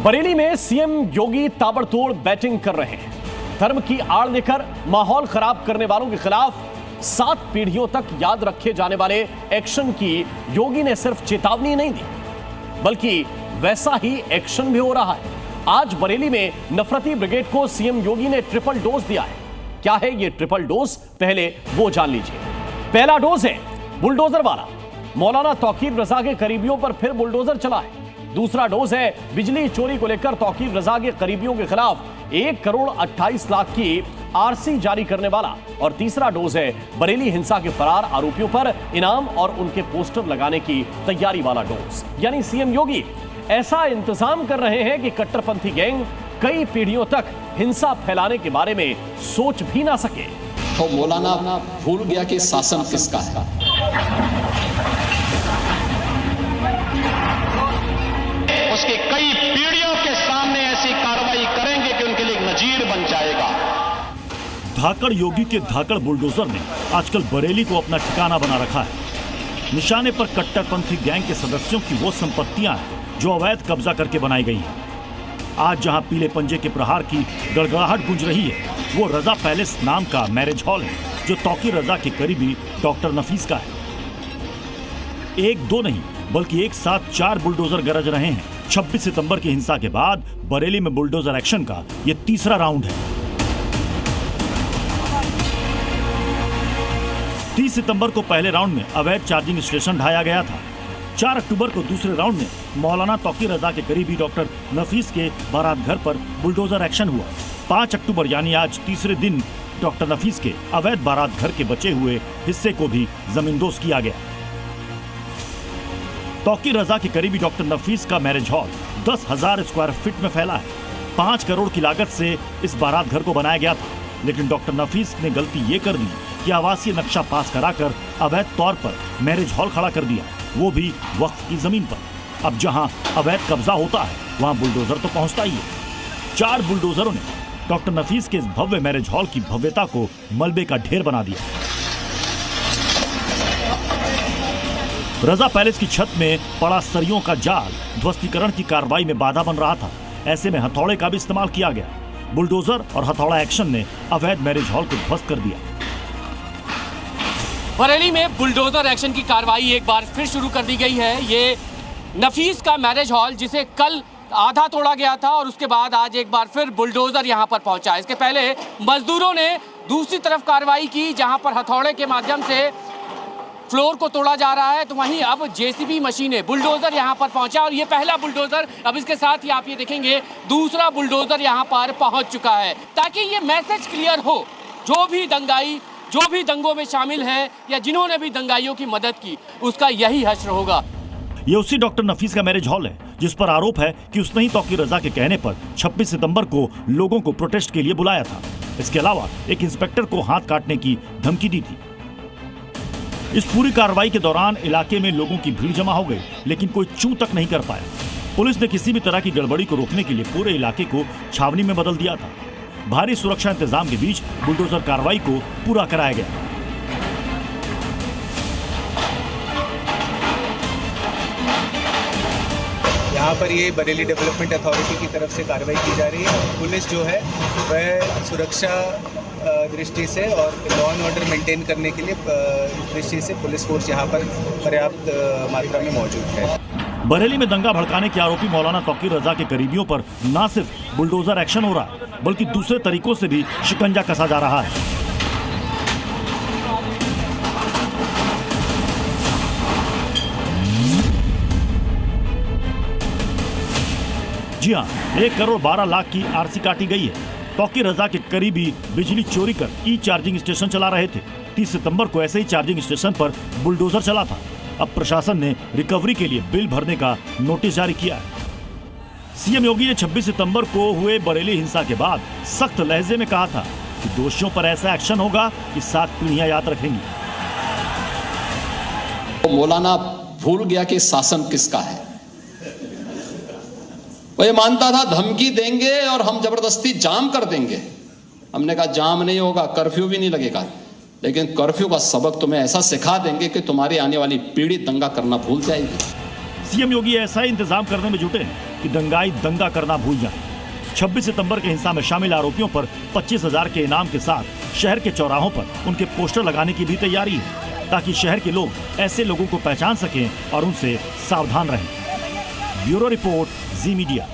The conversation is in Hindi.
बरेली में सीएम योगी ताबड़तोड़ बैटिंग कर रहे हैं। धर्म की आड़ लेकर माहौल खराब करने वालों के खिलाफ 7 पीढ़ियों तक याद रखे जाने वाले एक्शन की योगी ने सिर्फ चेतावनी नहीं दी, बल्कि वैसा ही एक्शन भी हो रहा है। आज बरेली में नफरती ब्रिगेड को सीएम योगी ने ट्रिपल डोज दिया है। क्या है ये ट्रिपल डोज, पहले वो जान लीजिए। पहला डोज है बुलडोजर वाला। मौलाना तौकीर रजा के करीबियों पर फिर बुलडोजर चला है। दूसरा डोज है बिजली चोरी को लेकर तौकीर रजा के करीबियों के खिलाफ 1 करोड़ 28 लाख की आरसी जारी करने वाला। और तीसरा डोज है बरेली हिंसा के फरार आरोपियों पर इनाम और उनके पोस्टर लगाने की तैयारी वाला डोज। यानी सीएम योगी ऐसा इंतजाम कर रहे हैं कि कट्टरपंथी गैंग कई पीढ़ियों तक हिंसा फैलाने के बारे में सोच भी ना सके। तो मौलाना भूल गया कि शासन किसका है। उसकी कई पीढ़ियों के सामने ऐसी कार्रवाई करेंगे कि उनके लिए नजीर बन जाएगा। धाकड़ योगी के धाकड़ बुलडोजर ने आजकल बरेली को अपना ठिकाना बना रखा है। निशाने पर कट्टरपंथी गैंग के सदस्यों की वो संपत्तियां हैं जो अवैध कब्जा करके बनाई गई हैं। आज जहां पीले पंजे के प्रहार की गड़गड़ाहट गूंज रही है, वो रजा पैलेस नाम का मैरिज हॉल है जो तौकीर रजा के करीबी डॉक्टर नफीस का है। 1-2 नहीं बल्कि एक साथ 4 बुलडोजर गरज रहे हैं। 26 सितंबर की हिंसा के बाद बरेली में बुलडोजर एक्शन का ये तीसरा राउंड है। 30 सितंबर को पहले राउंड में अवैध चार्जिंग स्टेशन ढाया गया था। 4 अक्टूबर को दूसरे राउंड में मौलाना तौकीर रजा के करीबी डॉक्टर नफीस के बारात घर पर बुलडोजर एक्शन हुआ। 5 अक्टूबर यानी आज तीसरे दिन डॉक्टर नफीस के अवैध बारात घर के बचे हुए हिस्से को भी जमींदोज किया गया। तौकीर रजा के करीबी डॉक्टर नफीस का मैरिज हॉल 10,000 स्क्वायर फीट में फैला है। 5 करोड़ की लागत से इस बारात घर को बनाया गया था, लेकिन डॉक्टर नफीस ने गलती ये कर दी कि आवासीय नक्शा पास कराकर अवैध तौर पर मैरिज हॉल खड़ा कर दिया, वो भी वक्फ की जमीन पर। अब जहां अवैध कब्जा होता है वहां बुलडोजर तो पहुंचता ही है। 4 बुलडोजरों ने डॉक्टर नफीस के इस भव्य मैरिज हॉल की भव्यता को मलबे का ढेर बना दिया। रजा पैलेस की छत में पड़ा सरियों का जाल ध्वस्तीकरण की कार्रवाई में बाधा बन रहा था। ऐसे में हथौड़े का भी इस्तेमाल किया गया। बुलडोजर और हथौड़ा एक्शन ने अवैध मैरिज हॉल को ध्वस्त कर दिया। बरेली में बुलडोजर एक्शन की कार्रवाई एक बार फिर शुरू कर दी गई है। ये नफीस का मैरिज हॉल जिसे कल आधा तोड़ा गया था और उसके बाद आज एक बार फिर बुलडोजर यहां पर पहुंचा। इसके पहले मजदूरों ने दूसरी तरफ कार्रवाई की जहां पर हथौड़े के माध्यम से फ्लोर को तोड़ा जा रहा है, तो वहीं अब जेसीबी मशीनें बुलडोजर यहां पर पहुंचा और ये पहला बुलडोजर, अब इसके साथ ही आप ये देखेंगे दूसरा बुलडोजर यहां पर पहुंच चुका है, ताकि ये मैसेज क्लियर हो जो भी दंगाई, जो भी दंगों में शामिल है या जिन्होंने भी दंगाइयों की मदद की, उसका यही हश्र होगा। ये उसी डॉक्टर नफीस का मैरिज हॉल है जिस पर आरोप है कि उसने ही तौकीर रजा के कहने पर 26 सितंबर को लोगों को प्रोटेस्ट के लिए बुलाया था। इसके अलावा एक इंस्पेक्टर को हाथ काटने की धमकी दी थी। इस पूरी कार्रवाई के दौरान इलाके में लोगों की भीड़ जमा हो गई, लेकिन कोई चूं तक नहीं कर पाया। पुलिस ने किसी भी तरह की गड़बड़ी को रोकने के लिए पूरे इलाके को छावनी में बदल दिया था। भारी सुरक्षा इंतजाम के बीच बुलडोजर कार्रवाई को पूरा कराया गया। यहाँ पर ये बरेली डेवलपमेंट अथॉरिटी की तरफ से कार्रवाई की जा रही है। पुलिस जो है वह सुरक्षा दृष्टि से और लॉ एंड ऑर्डर मेंटेन करने के लिए दृष्टि से पुलिस फोर्स यहाँ पर पर्याप्त मात्रा में मौजूद है। बरेली में दंगा भड़काने के आरोपी मौलाना तौकीर रजा के करीबियों पर न सिर्फ बुलडोजर एक्शन हो रहा है, बल्कि दूसरे तरीकों से भी शिकंजा कसा जा रहा है। जी हाँ, 1 करोड़ 12 लाख की आरसी काटी गई है। तौकीर रजा के करीबी बिजली चोरी कर ई चार्जिंग स्टेशन चला रहे थे। 30 सितंबर को ऐसे ही चार्जिंग स्टेशन पर बुलडोजर चला था। अब प्रशासन ने रिकवरी के लिए बिल भरने का नोटिस जारी किया है। सीएम योगी ने 26 सितंबर को हुए बरेली हिंसा के बाद सख्त लहजे में कहा था कि दोषियों पर ऐसा एक्शन होगा कि 7 पीढ़ियां याद रखेंगी। तो मौलाना भूल गया कि शासन किसका है। वो ये मानता था धमकी देंगे और हम जबरदस्ती जाम कर देंगे। हमने कहा जाम नहीं होगा, कर्फ्यू भी नहीं लगेगा, लेकिन कर्फ्यू का सबक तुम्हें ऐसा सिखा देंगे कि तुम्हारी आने वाली पीढ़ी दंगा करना भूल जाएगी। सीएम योगी ऐसा इंतजाम करने में जुटे हैं कि दंगाई दंगा करना भूल जाएं। 26 सितंबर के हिंसा में शामिल आरोपियों पर 25,000 के इनाम के साथ शहर के चौराहों पर उनके पोस्टर लगाने की भी तैयारी है, ताकि शहर के लोग ऐसे लोगों को पहचान सकें और उनसे सावधान रहें। ब्यूरो रिपोर्ट, जी मीडिया।